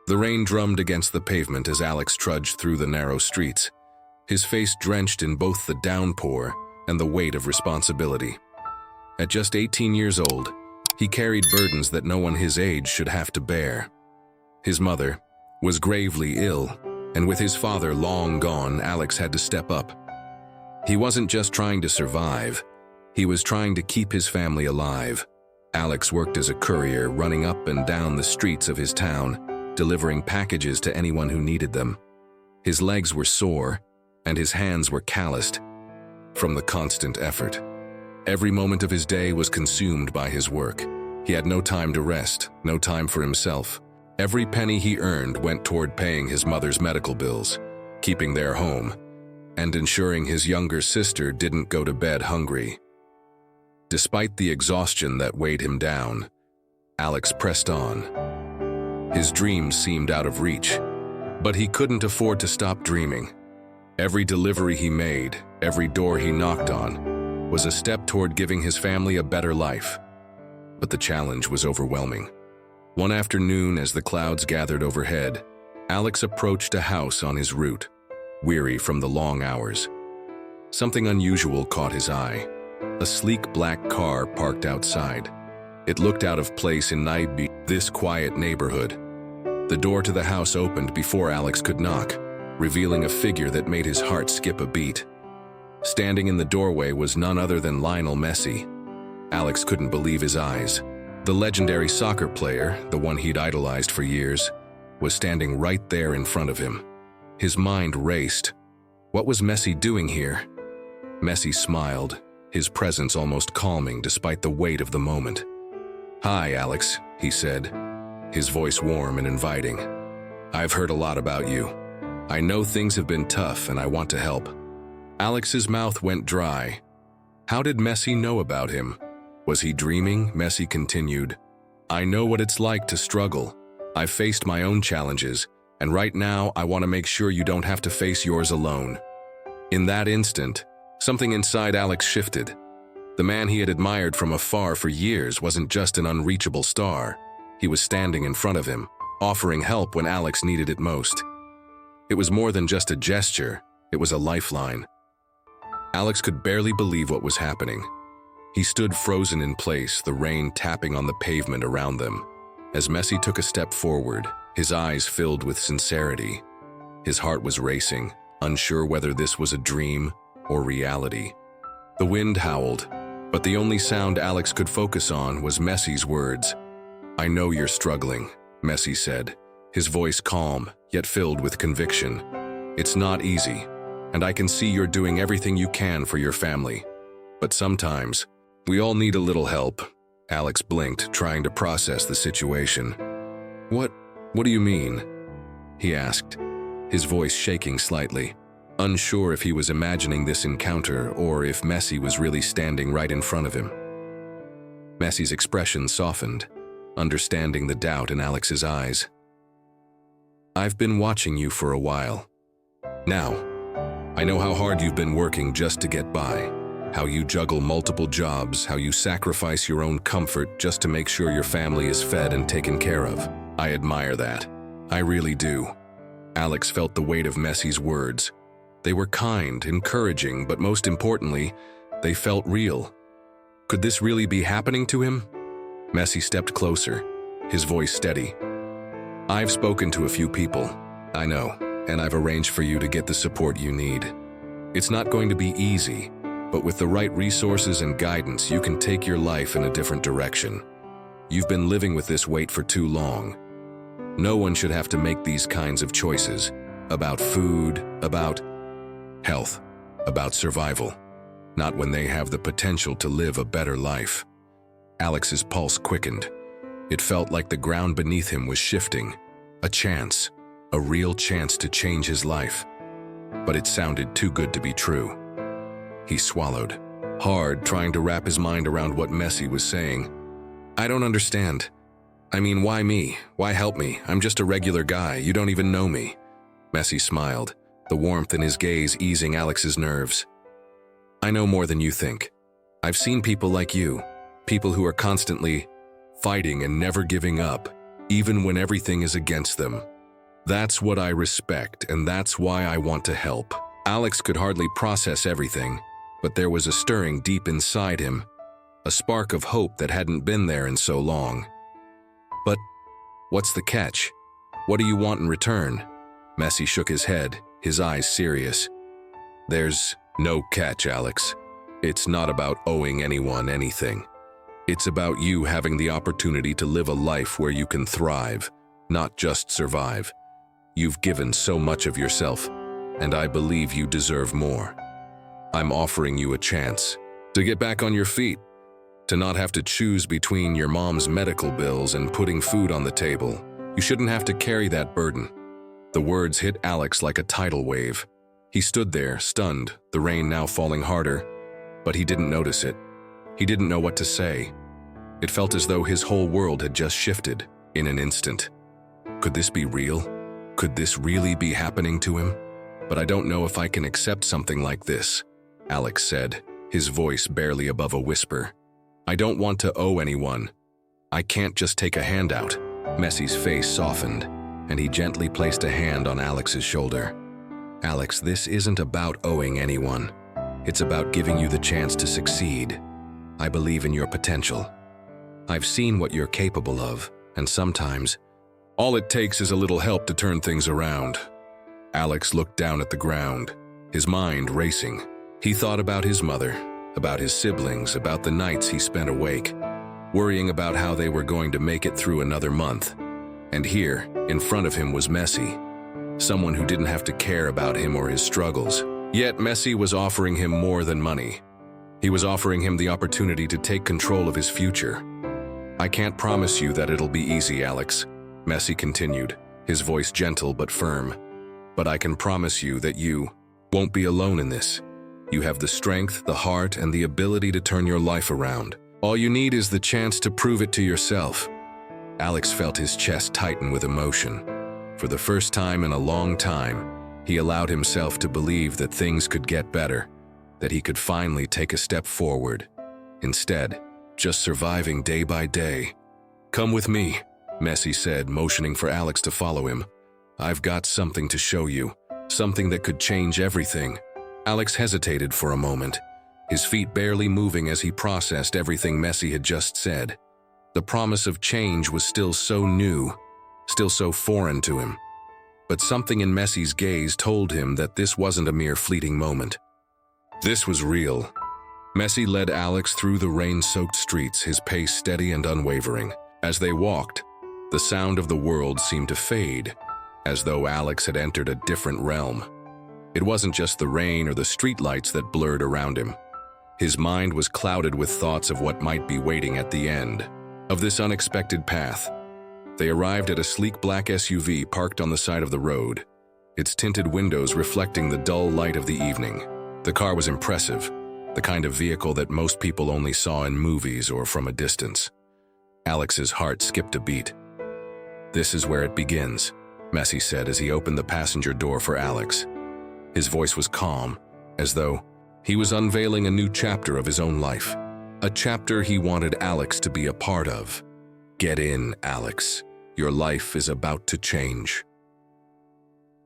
The rain drummed against the pavement as Alex trudged through the narrow streets, his face drenched in both the downpour and the weight of responsibility. At just 18 years old, he carried burdens that no one his age should have to bear. His mother was gravely ill, and with his father long gone, Alex had to step up. He wasn't just trying to survive, he was trying to keep his family alive. Alex worked as a courier, running up and down the streets of his town, delivering packages to anyone who needed them. His legs were sore, and his hands were calloused from the constant effort. Every moment of his day was consumed by his work. He had no time to rest, no time for himself. Every penny he earned went toward paying his mother's medical bills, keeping their home, and ensuring his younger sister didn't go to bed hungry. Despite the exhaustion that weighed him down, Alex pressed on. His dreams seemed out of reach, but he couldn't afford to stop dreaming. Every delivery he made, every door he knocked on, was a step toward giving his family a better life. But the challenge was overwhelming. One afternoon, as the clouds gathered overhead, Alex approached a house on his route, weary from the long hours. Something unusual caught his eye. A sleek black car parked outside. It looked out of place in this quiet neighborhood. The door to the house opened before Alex could knock, revealing a figure that made his heart skip a beat. Standing in the doorway was none other than Lionel Messi. Alex couldn't believe his eyes. The legendary soccer player, the one he'd idolized for years, was standing right there in front of him. His mind raced. What was Messi doing here? Messi smiled, his presence almost calming despite the weight of the moment. "Hi, Alex," he said, his voice warm and inviting. "I've heard a lot about you. I know things have been tough and I want to help." Alex's mouth went dry. How did Messi know about him? Was he dreaming? Messi continued. "I know what it's like to struggle. I've faced my own challenges, and right now I want to make sure you don't have to face yours alone." In that instant, something inside Alex shifted. The man he had admired from afar for years wasn't just an unreachable star. He was standing in front of him, offering help when Alex needed it most. It was more than just a gesture, it was a lifeline. Alex could barely believe what was happening. He stood frozen in place, the rain tapping on the pavement around them. As Messi took a step forward, his eyes filled with sincerity. His heart was racing, unsure whether this was a dream or reality. The wind howled, but the only sound Alex could focus on was Messi's words. "I know you're struggling," Messi said, his voice calm, yet filled with conviction. "It's not easy, and I can see you're doing everything you can for your family. But sometimes, we all need a little help." Alex blinked, trying to process the situation. What do you mean?" he asked, his voice shaking slightly, unsure if he was imagining this encounter or if Messi was really standing right in front of him. Messi's expression softened, understanding the doubt in Alex's eyes. "I've been watching you for a while. Now, I know how hard you've been working just to get by, how you juggle multiple jobs, how you sacrifice your own comfort just to make sure your family is fed and taken care of. I admire that. I really do." Alex felt the weight of Messi's words. They were kind, encouraging, but most importantly, they felt real. Could this really be happening to him? Messi stepped closer, his voice steady. "I've spoken to a few people, I know, and I've arranged for you to get the support you need. It's not going to be easy, but with the right resources and guidance, you can take your life in a different direction. You've been living with this weight for too long. No one should have to make these kinds of choices, about food, about health, about survival, not when they have the potential to live a better life." Alex's pulse quickened. It felt like the ground beneath him was shifting. A chance, a real chance to change his life. But it sounded too good to be true. He swallowed, hard, trying to wrap his mind around what Messi was saying. "I don't understand. I mean, why me? Why help me? I'm just a regular guy. You don't even know me." Messi smiled, the warmth in his gaze easing Alex's nerves. "I know more than you think. I've seen people like you, people who are constantly fighting and never giving up, even when everything is against them. That's what I respect, and that's why I want to help. Alex could hardly process everything, but there was a stirring deep inside him, a spark of hope that hadn't been there in so long. But what's the catch? What do you want in return? Messi shook his head, his eyes serious. There's no catch, Alex. It's not about owing anyone anything. It's about you having the opportunity to live a life where you can thrive, not just survive. You've given so much of yourself, and I believe you deserve more. I'm offering you a chance to get back on your feet, to not have to choose between your mom's medical bills and putting food on the table. You shouldn't have to carry that burden. The words hit Alex like a tidal wave. He stood there, stunned, the rain now falling harder, but he didn't notice it. He didn't know what to say. It felt as though his whole world had just shifted in an instant. Could this be real? Could this really be happening to him? But I don't know if I can accept something like this, Alex said, his voice barely above a whisper. I don't want to owe anyone. I can't just take a handout. Messi's face softened, and he gently placed a hand on Alex's shoulder. Alex, this isn't about owing anyone. It's about giving you the chance to succeed. I believe in your potential. I've seen what you're capable of, and sometimes, all it takes is a little help to turn things around. Alex looked down at the ground, his mind racing. He thought about his mother, about his siblings, about the nights he spent awake, worrying about how they were going to make it through another month. And here, in front of him was Messi, someone who didn't have to care about him or his struggles. Yet Messi was offering him more than money. He was offering him the opportunity to take control of his future. I can't promise you that it'll be easy, Alex, Messi continued, his voice gentle but firm. But I can promise you that you won't be alone in this. You have the strength, the heart, and the ability to turn your life around. All you need is the chance to prove it to yourself. Alex felt his chest tighten with emotion. For the first time in a long time, he allowed himself to believe that things could get better, that he could finally take a step forward. Instead, just surviving day by day. Come with me, Messi said, motioning for Alex to follow him. I've got something to show you, something that could change everything. Alex hesitated for a moment, his feet barely moving as he processed everything Messi had just said. The promise of change was still so new, still so foreign to him. But something in Messi's gaze told him that this wasn't a mere fleeting moment. This was real. Messi led Alex through the rain-soaked streets, his pace steady and unwavering. As they walked, the sound of the world seemed to fade, as though Alex had entered a different realm. It wasn't just the rain or the streetlights that blurred around him. His mind was clouded with thoughts of what might be waiting at the end of this unexpected path. They arrived at a sleek black SUV parked on the side of the road, its tinted windows reflecting the dull light of the evening. The car was impressive, the kind of vehicle that most people only saw in movies or from a distance. Alex's heart skipped a beat. This is where it begins, Messi said as he opened the passenger door for Alex. His voice was calm, as though he was unveiling a new chapter of his own life, a chapter he wanted Alex to be a part of. Get in, Alex. Your life is about to change.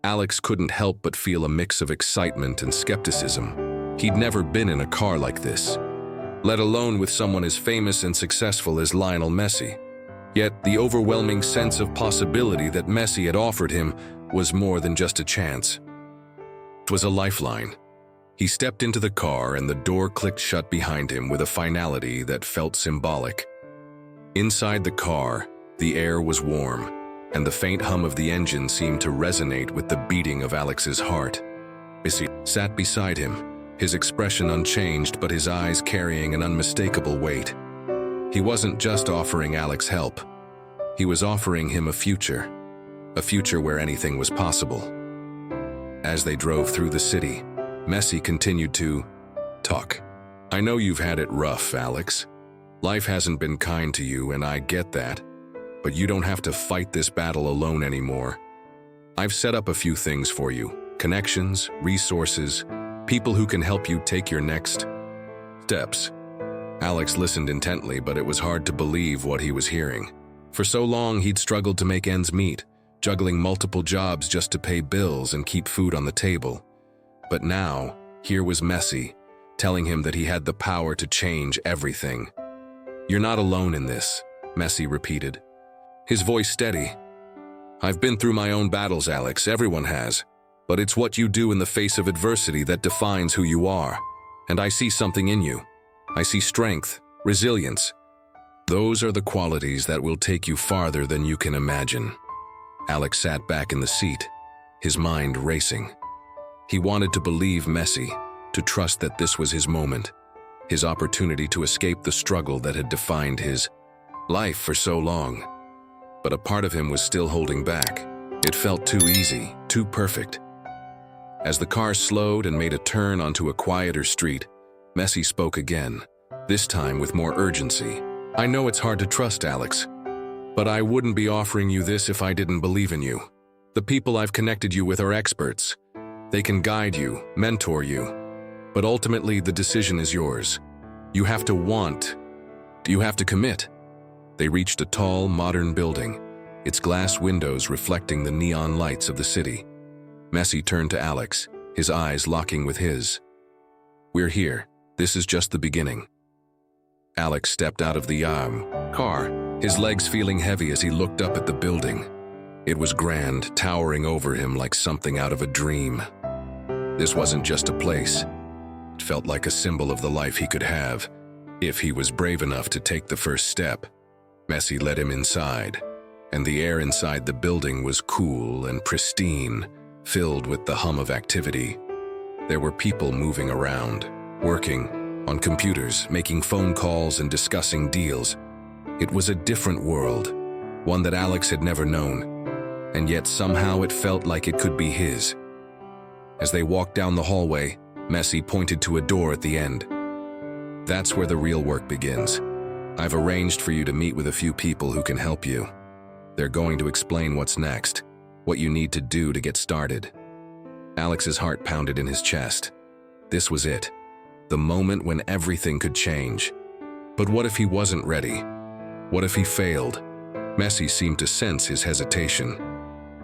Alex couldn't help but feel a mix of excitement and skepticism. He'd never been in a car like this, let alone with someone as famous and successful as Lionel Messi. Yet the overwhelming sense of possibility that Messi had offered him was more than just a chance. It was a lifeline. He stepped into the car and the door clicked shut behind him with a finality that felt symbolic. Inside the car, the air was warm, and the faint hum of the engine seemed to resonate with the beating of Alex's heart. Messi sat beside him, his expression unchanged but his eyes carrying an unmistakable weight. He wasn't just offering Alex help. He was offering him a future where anything was possible. As they drove through the city, Messi continued to talk. I know you've had it rough, Alex. Life hasn't been kind to you, and I get that. But you don't have to fight this battle alone anymore. I've set up a few things for you. Connections, resources, people who can help you take your next steps. Alex listened intently, but it was hard to believe what he was hearing. For so long, he'd struggled to make ends meet, juggling multiple jobs just to pay bills and keep food on the table. But now, here was Messi, telling him that he had the power to change everything. "You're not alone in this," Messi repeated, his voice steady. "I've been through my own battles, Alex, everyone has. But it's what you do in the face of adversity that defines who you are. And I see something in you. I see strength, resilience. Those are the qualities that will take you farther than you can imagine." Alex sat back in the seat, his mind racing. He wanted to believe Messi, to trust that this was his moment, his opportunity to escape the struggle that had defined his life for so long. But a part of him was still holding back. It felt too easy, too perfect. As the car slowed and made a turn onto a quieter street, Messi spoke again, this time with more urgency. "I know it's hard to trust, Alex, but I wouldn't be offering you this if I didn't believe in you. The people I've connected you with are experts. They can guide you, mentor you. But ultimately, the decision is yours. You have to want. You have to commit." They reached a tall, modern building, its glass windows reflecting the neon lights of the city. Messi turned to Alex, his eyes locking with his. "We're here. This is just the beginning." Alex stepped out of the car, his legs feeling heavy as he looked up at the building. It was grand, towering over him like something out of a dream. This wasn't just a place. It felt like a symbol of the life he could have, if he was brave enough to take the first step. Messi led him inside, and the air inside the building was cool and pristine, filled with the hum of activity. There were people moving around, working on computers, making phone calls and discussing deals. It was a different world, one that Alex had never known, and yet somehow it felt like it could be his. As they walked down the hallway, Messi pointed to a door at the end. "That's where the real work begins. I've arranged for you to meet with a few people who can help you. They're going to explain what's next, what you need to do to get started." Alex's heart pounded in his chest. This was it, the moment when everything could change. But what if he wasn't ready? What if he failed? Messi seemed to sense his hesitation.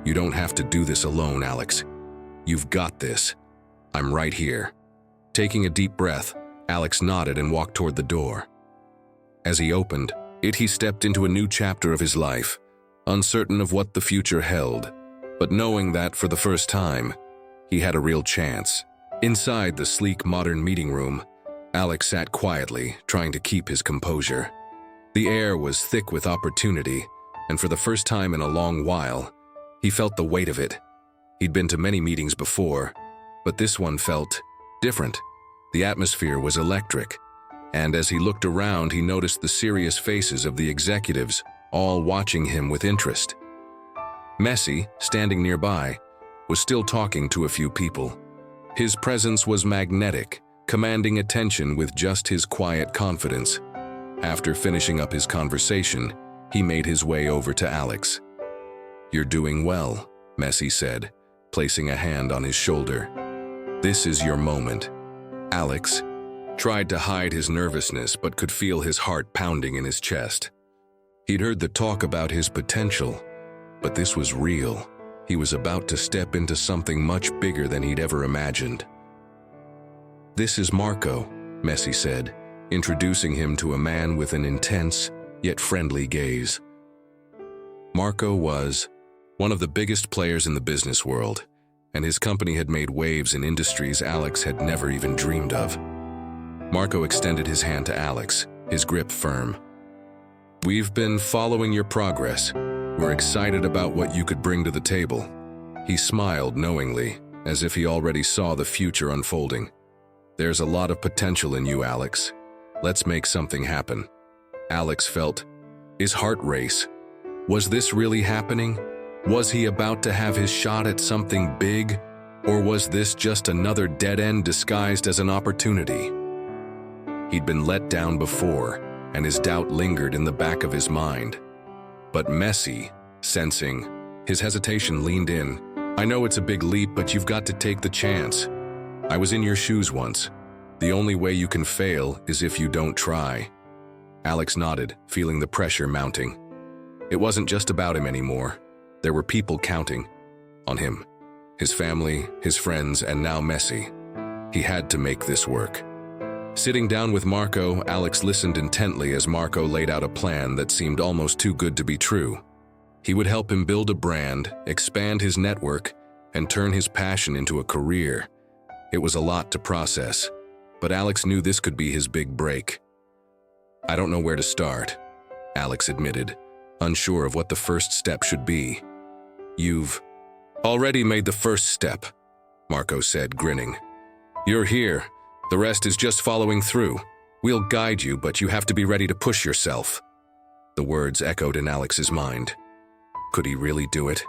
"You don't have to do this alone, Alex. You've got this. I'm right here." Taking a deep breath, Alex nodded and walked toward the door. As he opened it, he stepped into a new chapter of his life, uncertain of what the future held, but knowing that for the first time, he had a real chance. Inside the sleek modern meeting room, Alex sat quietly, trying to keep his composure. The air was thick with opportunity, and for the first time in a long while, he felt the weight of it. He'd been to many meetings before, but this one felt different. The atmosphere was electric, and as he looked around, he noticed the serious faces of the executives, all watching him with interest. Messi, standing nearby, was still talking to a few people. His presence was magnetic, commanding attention with just his quiet confidence. After finishing up his conversation, he made his way over to Alex. "You're doing well," Messi said, placing a hand on his shoulder. "This is your moment." Alex tried to hide his nervousness but could feel his heart pounding in his chest. He'd heard the talk about his potential, but this was real. He was about to step into something much bigger than he'd ever imagined. "This is Marco," Messi said, introducing him to a man with an intense yet friendly gaze. Marco was one of the biggest players in the business world, and his company had made waves in industries Alex had never even dreamed of. Marco extended his hand to Alex, his grip firm. "We've been following your progress. We're excited about what you could bring to the table." He smiled knowingly, as if he already saw the future unfolding. "There's a lot of potential in you, Alex. Let's make something happen." Alex felt his heart race. Was this really happening? Was he about to have his shot at something big? Or was this just another dead end disguised as an opportunity? He'd been let down before, and his doubt lingered in the back of his mind. But Messi, sensing his hesitation, leaned in. "I know it's a big leap, but you've got to take the chance. I was in your shoes once. The only way you can fail is if you don't try." Alex nodded, feeling the pressure mounting. It wasn't just about him anymore. There were people counting on him, his family, his friends, and now Messi. He had to make this work. Sitting down with Marco, Alex listened intently as Marco laid out a plan that seemed almost too good to be true. He would help him build a brand, expand his network, and turn his passion into a career. It was a lot to process, but Alex knew this could be his big break. "I don't know where to start," Alex admitted, unsure of what the first step should be. "You've already made the first step," Marco said, grinning. "You're here. The rest is just following through. We'll guide you, but you have to be ready to push yourself." The words echoed in Alex's mind. Could he really do it?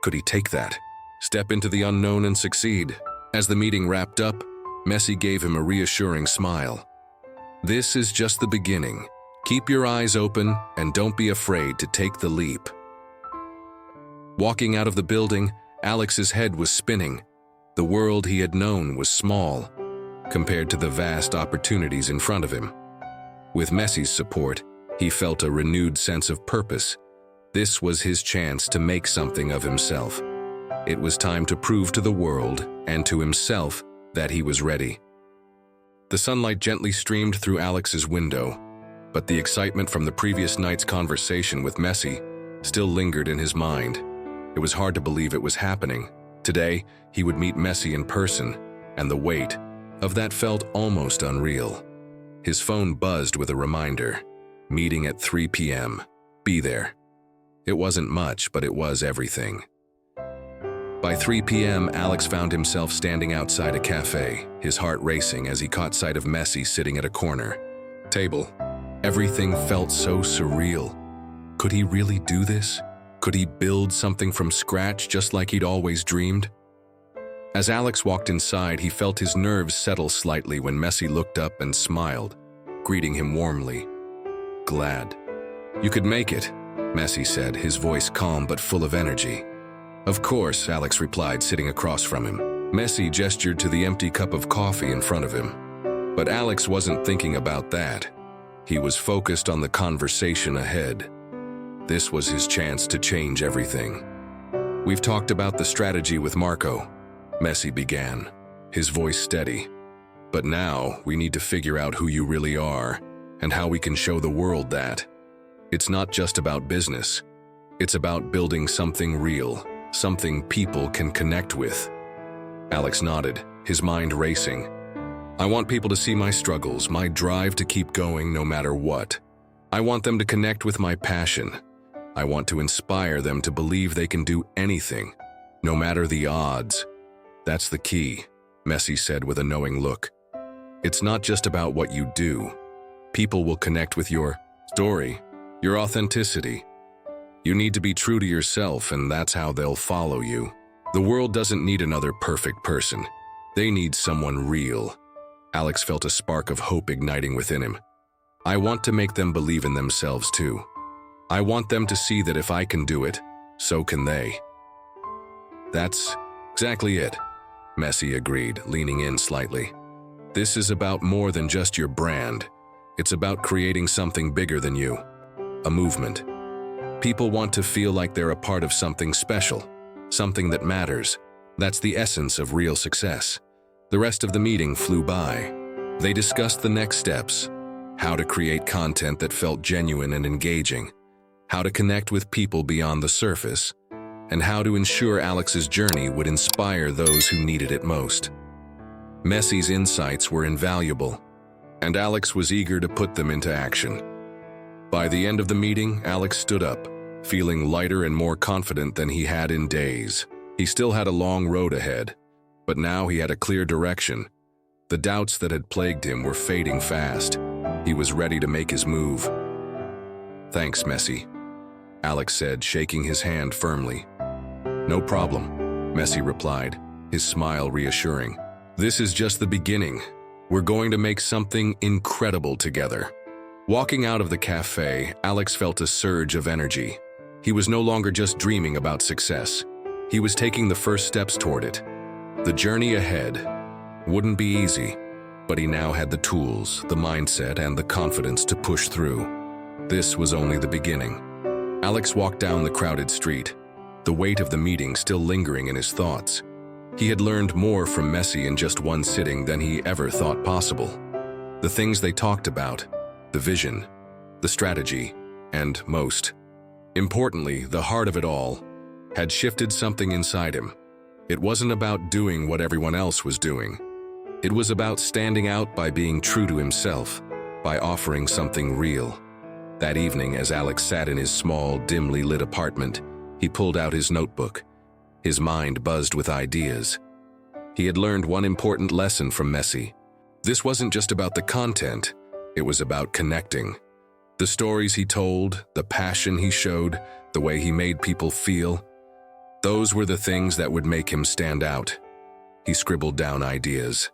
Could he take that step into the unknown and succeed? As the meeting wrapped up, Messi gave him a reassuring smile. "This is just the beginning. Keep your eyes open and don't be afraid to take the leap." Walking out of the building, Alex's head was spinning. The world he had known was small compared to the vast opportunities in front of him. With Messi's support, he felt a renewed sense of purpose. This was his chance to make something of himself. It was time to prove to the world and to himself that he was ready. The sunlight gently streamed through Alex's window, but the excitement from the previous night's conversation with Messi still lingered in his mind. It was hard to believe it was happening. Today, he would meet Messi in person, and the weight of that felt almost unreal. His phone buzzed with a reminder. Meeting at 3 p.m. Be there. It wasn't much, but it was everything. By 3 p.m., Alex found himself standing outside a cafe, his heart racing as he caught sight of Messi sitting at a corner table. Everything felt so surreal. Could he really do this? Could he build something from scratch just like he'd always dreamed? As Alex walked inside, he felt his nerves settle slightly when Messi looked up and smiled, greeting him warmly. "Glad you could make it," Messi said, his voice calm but full of energy. "Of course," Alex replied, sitting across from him. Messi gestured to the empty cup of coffee in front of him. But Alex wasn't thinking about that. He was focused on the conversation ahead. This was his chance to change everything. "We've talked about the strategy with Marco," Messi began, his voice steady. "But now we need to figure out who you really are and how we can show the world that. It's not just about business. It's about building something real, something people can connect with." Alex nodded, his mind racing. "I want people to see my struggles, my drive to keep going no matter what. I want them to connect with my passion. I want to inspire them to believe they can do anything, no matter the odds. That's the key," Messi said with a knowing look. "It's not just about what you do. People will connect with your story, your authenticity. You need to be true to yourself, and that's how they'll follow you. The world doesn't need another perfect person. They need someone real." Alex felt a spark of hope igniting within him. "I want to make them believe in themselves too. I want them to see that if I can do it, so can they." "That's exactly it," Messi agreed, leaning in slightly. "This is about more than just your brand. It's about creating something bigger than you. A movement. People want to feel like they're a part of something special, something that matters. That's the essence of real success." The rest of the meeting flew by. They discussed the next steps, how to create content that felt genuine and engaging, how to connect with people beyond the surface, and how to ensure Alex's journey would inspire those who needed it most. Messi's insights were invaluable, and Alex was eager to put them into action. By the end of the meeting, Alex stood up, feeling lighter and more confident than he had in days. He still had a long road ahead, but now he had a clear direction. The doubts that had plagued him were fading fast. He was ready to make his move. "Thanks, Messi," Alex said, shaking his hand firmly. "No problem," Messi replied, his smile reassuring. "This is just the beginning. We're going to make something incredible together." Walking out of the cafe, Alex felt a surge of energy. He was no longer just dreaming about success. He was taking the first steps toward it. The journey ahead wouldn't be easy, but he now had the tools, the mindset, and the confidence to push through. This was only the beginning. Alex walked down the crowded street, the weight of the meeting still lingering in his thoughts. He had learned more from Messi in just one sitting than he ever thought possible. The things they talked about, the vision, the strategy, and most importantly, the heart of it all, had shifted something inside him. It wasn't about doing what everyone else was doing. It was about standing out by being true to himself, by offering something real. That evening, as Alex sat in his small, dimly lit apartment, he pulled out his notebook. His mind buzzed with ideas. He had learned one important lesson from Messi. This wasn't just about the content, it was about connecting. The stories he told, the passion he showed, the way he made people feel, those were the things that would make him stand out. He scribbled down ideas.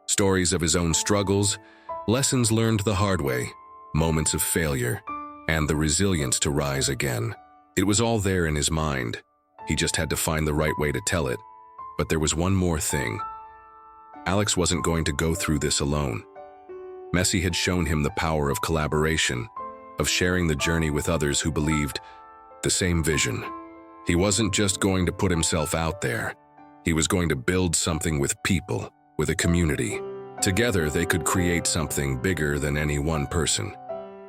Stories of his own struggles, lessons learned the hard way, moments of failure, and the resilience to rise again. It was all there in his mind. He just had to find the right way to tell it. But there was one more thing. Alex wasn't going to go through this alone. Messi had shown him the power of collaboration, of sharing the journey with others who believed the same vision. He wasn't just going to put himself out there. He was going to build something with people, with a community. Together, they could create something bigger than any one person.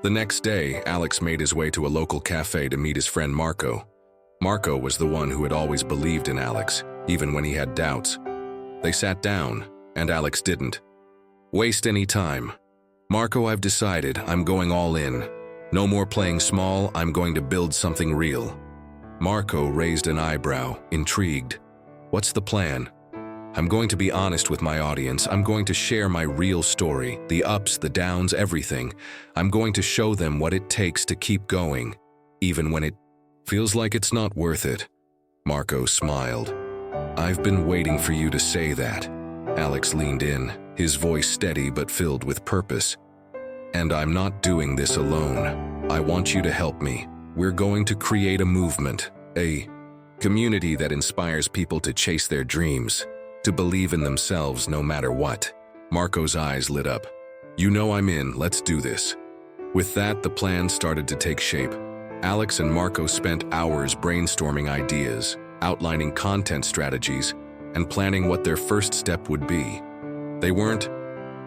The next day, Alex made his way to a local cafe to meet his friend Marco. Marco was the one who had always believed in Alex, even when he had doubts. They sat down, and Alex didn't waste any time. "Marco, I've decided I'm going all in. No more playing small, I'm going to build something real." Marco raised an eyebrow, intrigued. "What's the plan?" "I'm going to be honest with my audience. I'm going to share my real story, the ups, the downs, everything. I'm going to show them what it takes to keep going, even when it feels like it's not worth it." Marco smiled. "I've been waiting for you to say that." Alex leaned in, his voice steady but filled with purpose. "And I'm not doing this alone. I want you to help me. We're going to create a movement, a community that inspires people to chase their dreams, to believe in themselves no matter what." Marco's eyes lit up. "You know I'm in, let's do this." With that, the plan started to take shape. Alex and Marco spent hours brainstorming ideas, outlining content strategies, and planning what their first step would be. They weren't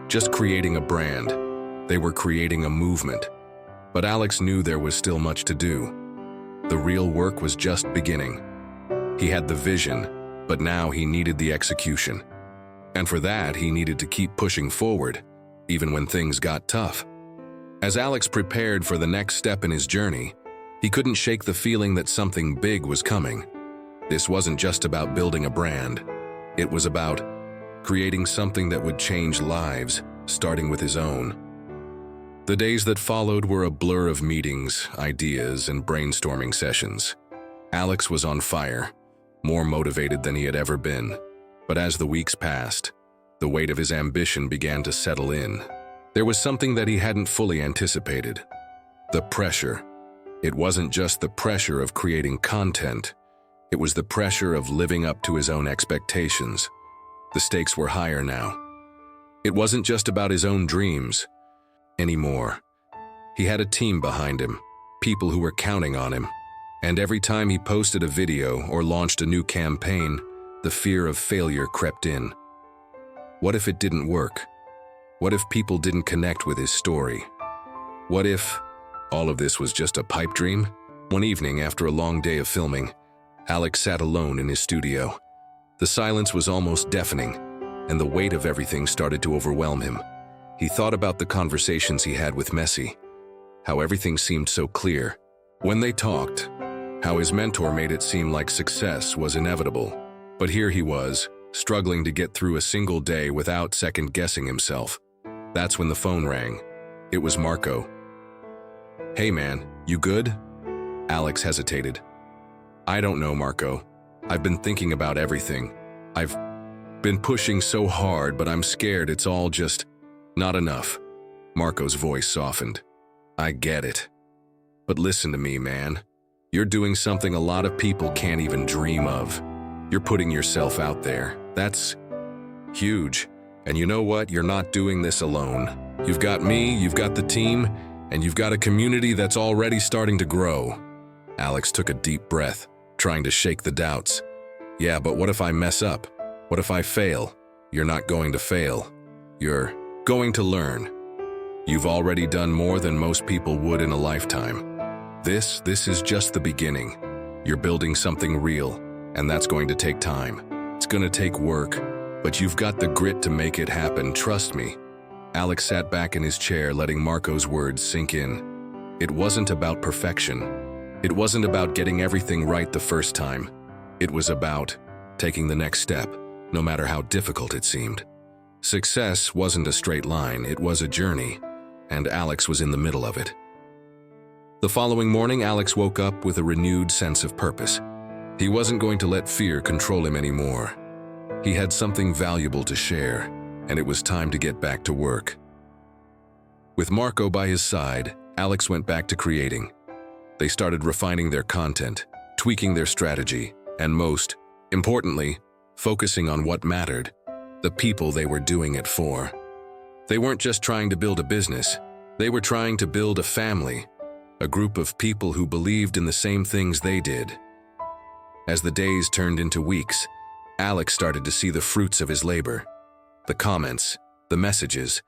just creating a brand, they were creating a movement. But Alex knew there was still much to do. The real work was just beginning. He had the vision, but now he needed the execution. And for that, he needed to keep pushing forward, even when things got tough. As Alex prepared for the next step in his journey, he couldn't shake the feeling that something big was coming. This wasn't just about building a brand. It was about creating something that would change lives, starting with his own. The days that followed were a blur of meetings, ideas, and brainstorming sessions. Alex was on fire, more motivated than he had ever been. But as the weeks passed, the weight of his ambition began to settle in. There was something that he hadn't fully anticipated. The pressure. It wasn't just the pressure of creating content. It was the pressure of living up to his own expectations. The stakes were higher now. It wasn't just about his own dreams anymore. He had a team behind him, people who were counting on him. And every time he posted a video or launched a new campaign, the fear of failure crept in. What if it didn't work? What if people didn't connect with his story? What if all of this was just a pipe dream? One evening, after a long day of filming, Alex sat alone in his studio. The silence was almost deafening, and the weight of everything started to overwhelm him. He thought about the conversations he had with Messi, how everything seemed so clear. When they talked, how his mentor made it seem like success was inevitable. But here he was, struggling to get through a single day without second-guessing himself. That's when the phone rang. It was Marco. "Hey man, you good?" Alex hesitated. "I don't know, Marco. I've been thinking about everything. I've been pushing so hard, but I'm scared it's all just not enough." Marco's voice softened. "I get it. But listen to me, man. You're doing something a lot of people can't even dream of. You're putting yourself out there. That's huge. And you know what? You're not doing this alone. You've got me, you've got the team, and you've got a community that's already starting to grow." Alex took a deep breath, trying to shake the doubts. Yeah, but what if I mess up? What if I fail? You're not going to fail. You're going to learn. You've already done more than most people would in a lifetime. This is just the beginning. You're building something real, and that's going to take time. It's going to take work, but you've got the grit to make it happen, trust me. Alex sat back in his chair, letting Marco's words sink in. It wasn't about perfection. It wasn't about getting everything right the first time. It was about taking the next step, no matter how difficult it seemed. Success wasn't a straight line, it was a journey, and Alex was in the middle of it. The following morning, Alex woke up with a renewed sense of purpose. He wasn't going to let fear control him anymore. He had something valuable to share, and it was time to get back to work. With Marco by his side, Alex went back to creating. They started refining their content, tweaking their strategy, and most importantly, focusing on what mattered, the people they were doing it for. They weren't just trying to build a business, they were trying to build a family, a group of people who believed in the same things they did. As the days turned into weeks, Alex started to see the fruits of his labor. The comments, the messages,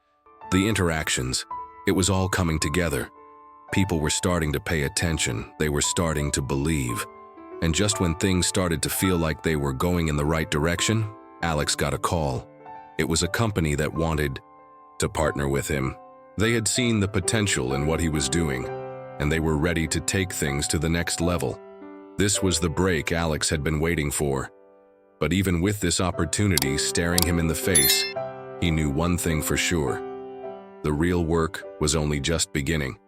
the interactions, it was all coming together. People were starting to pay attention, they were starting to believe. And just when things started to feel like they were going in the right direction, Alex got a call. It was a company that wanted to partner with him. They had seen the potential in what he was doing, and they were ready to take things to the next level. This was the break Alex had been waiting for. But even with this opportunity staring him in the face, he knew one thing for sure. The real work was only just beginning.